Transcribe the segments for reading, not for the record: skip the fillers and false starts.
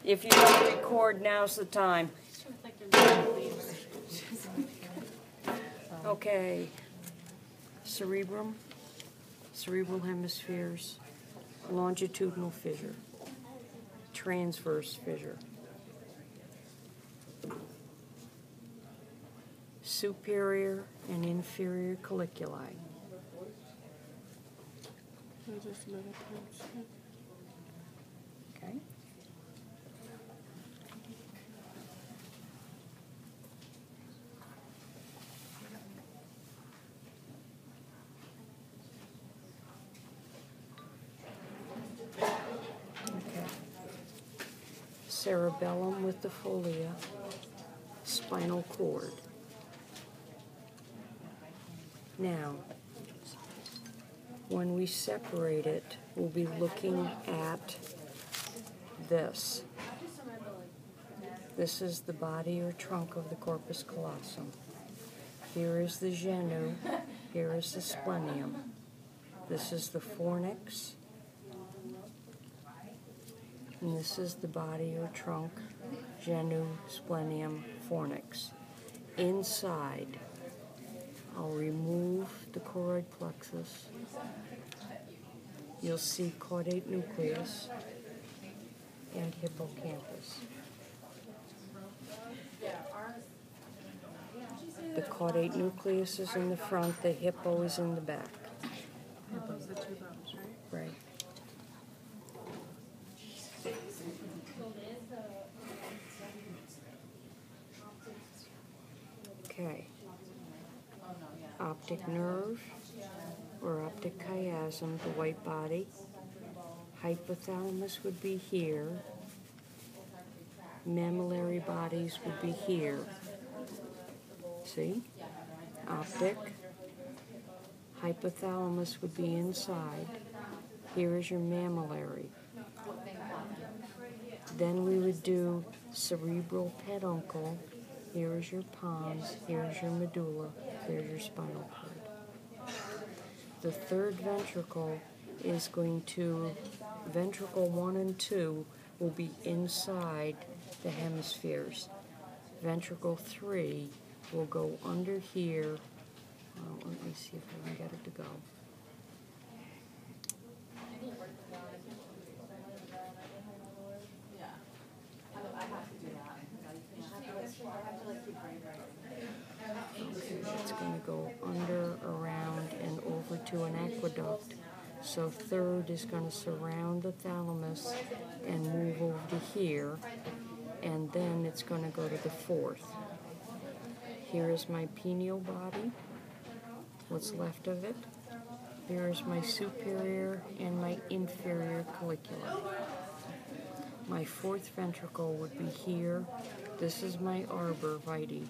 If you don't record, now's the time. Okay. Cerebrum, cerebral hemispheres, longitudinal fissure, transverse fissure, superior and inferior colliculi. Okay. Cerebellum with the folia, spinal cord. Now, when we separate it, we'll be looking at this. This is the body or trunk of the corpus callosum. Here is the genu, here is the splenium. This is the fornix, and this is the body or trunk, genu, splenium, fornix. Inside, I'll remove the choroid plexus. You'll see caudate nucleus and hippocampus. The caudate nucleus is in the front, the hippo is in the back. Hippo's the two bones, right? Right. Okay. Optic nerve or optic chiasm, the white body. Hypothalamus would be here. Mammillary bodies would be here. See? Optic. Hypothalamus would be inside. Here is your mammillary. Then we would do cerebral peduncle. Here is your pons, here is your medulla, there's your spinal cord. The third ventricle is going to, ventricle 1 and 2 will be inside the hemispheres. Ventricle 3 will go under here. Let me see if I can get it to go. It's going to go under, around, and over to an aqueduct. So third is going to surround the thalamus and move over to here, and then it's going to go to the fourth. Here is my pineal body, what's left of it. Here is my superior and my inferior collicula. My fourth ventricle would be here. This is my arbor vitae.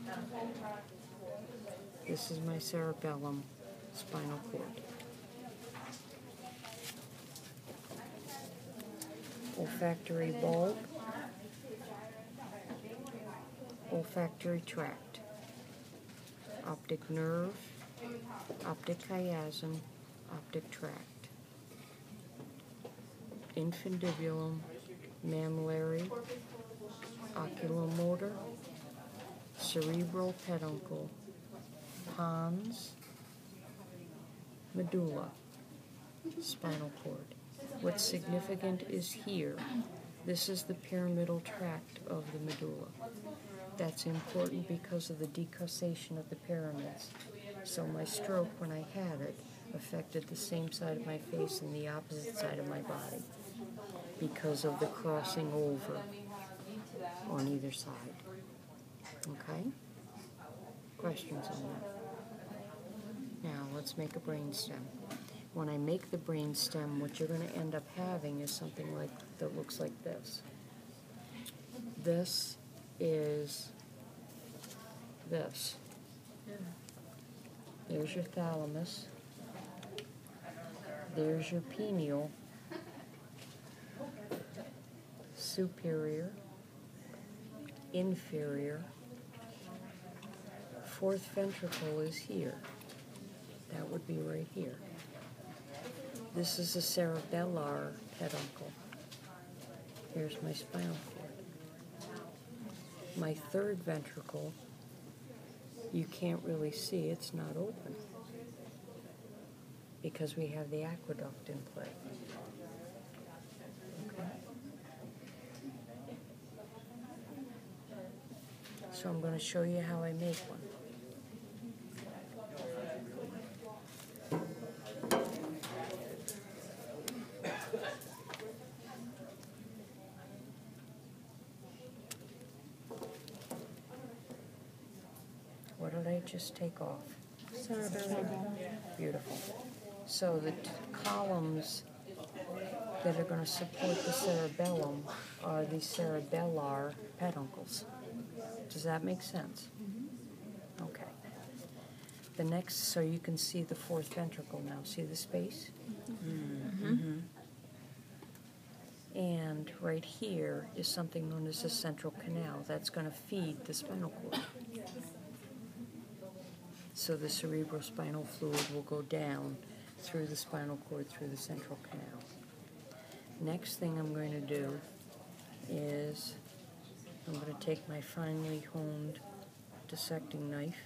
This is my cerebellum, spinal cord. Olfactory bulb, olfactory tract, optic nerve, optic chiasm, optic tract, infundibulum, mammillary, oculomotor, cerebral peduncle, pons, medulla, spinal cord. What's significant is here. This is the pyramidal tract of the medulla. That's important because of the decussation of the pyramids. So my stroke, when I had it, affected the same side of my face and the opposite side of my body because of the crossing over on either side. Okay? Questions on that? Now, let's make a brainstem. When I make the brainstem, what you're going to end up having is something like that looks like this. This is this. There's your thalamus. There's your pineal, superior, inferior. Fourth ventricle is here. That would be right here. This is a cerebellar peduncle. Here's my spinal cord. My third ventricle, you can't really see, it's not open because we have the aqueduct in play. Okay. So I'm going to show you how I make one. What did I just take off? Cerebellum. Beautiful. So the columns that are going to support the cerebellum are the cerebellar peduncles. Does that make sense? Mm-hmm. Okay. The next, so you can see the fourth ventricle now. See the space? Mm-hmm. And right here is something known as the central canal that's going to feed the spinal cord. So the cerebrospinal fluid will go down through the spinal cord, through the central canal. Next thing I'm going to do is I'm going to take my finely honed dissecting knife.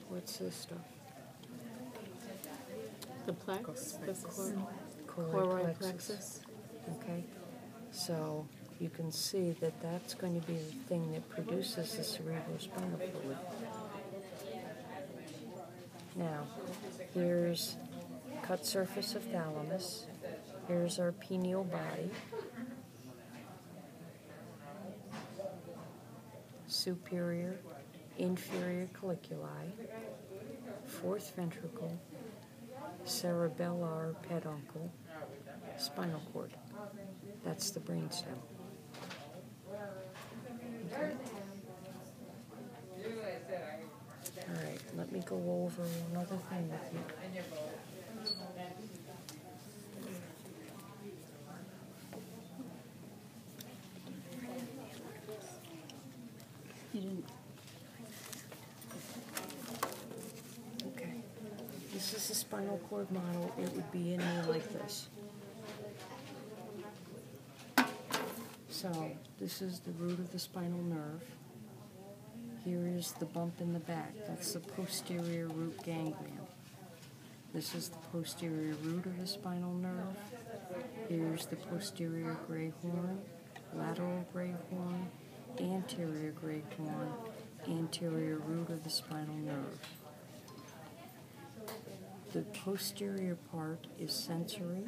What's this stuff? The plex, the Choroid choroid plexus. plexus. Okay, so you can see that that's going to be the thing that produces the cerebrospinal fluid. Now, here's cut surface of thalamus. Here's our pineal body. Superior, inferior colliculi. Fourth ventricle. Cerebellar peduncle. Spinal cord. That's the brainstem. Okay. All right, let me go over another thing with you. You didn't. Okay. This is a spinal cord model. It would be in here like this. So, this is the root of the spinal nerve. Here is the bump in the back. That's the posterior root ganglion. This is the posterior root of the spinal nerve. Here's the posterior gray horn, lateral gray horn, anterior gray horn, anterior root of the spinal nerve. The posterior part is sensory.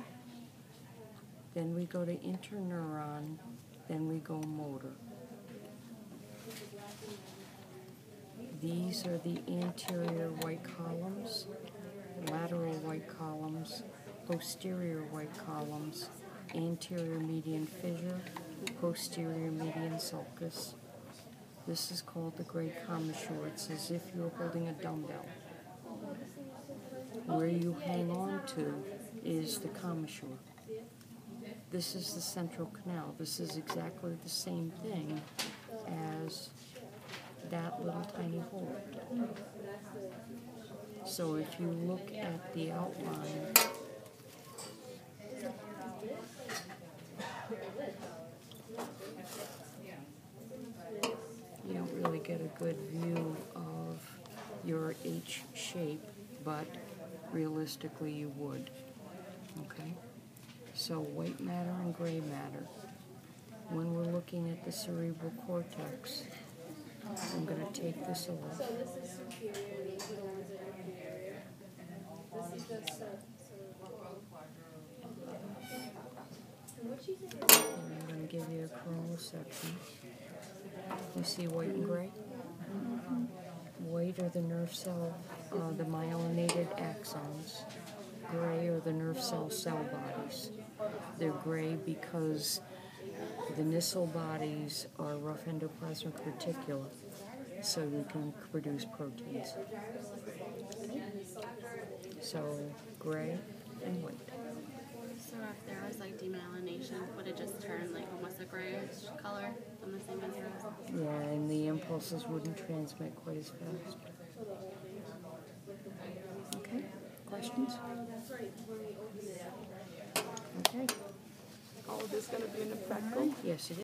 Then we go to interneuron. Then we go motor. These are the anterior white columns, lateral white columns, posterior white columns, anterior median fissure, posterior median sulcus. This is called the great commissure. It's as if you're holding a dumbbell. Where you hang on to is the commissure. This is the central canal. This is exactly the same thing as that little tiny hole. So if you look at the outline, you don't really get a good view of your H shape, but realistically you would. Okay? So white matter and gray matter. When we're looking at the cerebral cortex, I'm going to take this off. And I'm going to give you a coronal section. You see white and gray? White are the nerve cell, the myelinated axons. Gray are the nerve cell bodies. They're gray because the Nissl bodies are rough endoplasmic reticula, so they can produce proteins. So gray and white. So if there was like demyelination, would it just turn like almost a grayish color on the same as yours? Yeah, and the impulses wouldn't transmit quite as fast. Okay, questions? Okay, All of this going to be in the practical? yes it is.